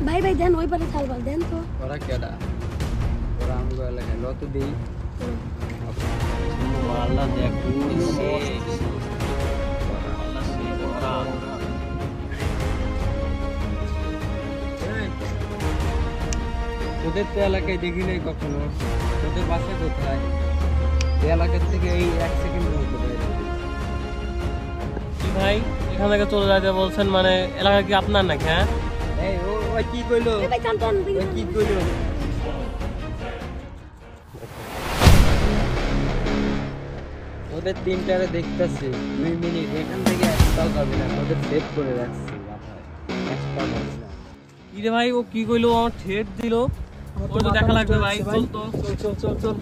ভাই ভাই দেন ওই পারে থালবাল দেন তো ওরা কেডা ওরা আমগো এলাকায় লত দেই আল্লাহ দেখ তোদের তো এলাকায় দেখি নাই কখনো তোদের বাসা কোথায় এই এলাকার থেকে এই 1 সেকেন্ড হতে পারে কি ভাই এখান থেকে চলে যাইতে বলছেন মানে এলাকা কি আপনার নাকি হ্যাঁ এই ওই কি কইলো ভাই জানতো ওই কি কইলো ওদের তিনটারে দেখতেছি 2 মিনিট এখান থেকে একটাও যাবে না ওদের সেভ করে রাখছি মাথায় একটাও যাবে না কি রে ভাই ও কি কইলো আমার ঠেট দিল ওই তো দেখা লাগবে ভাই চল তো চল চল চল চল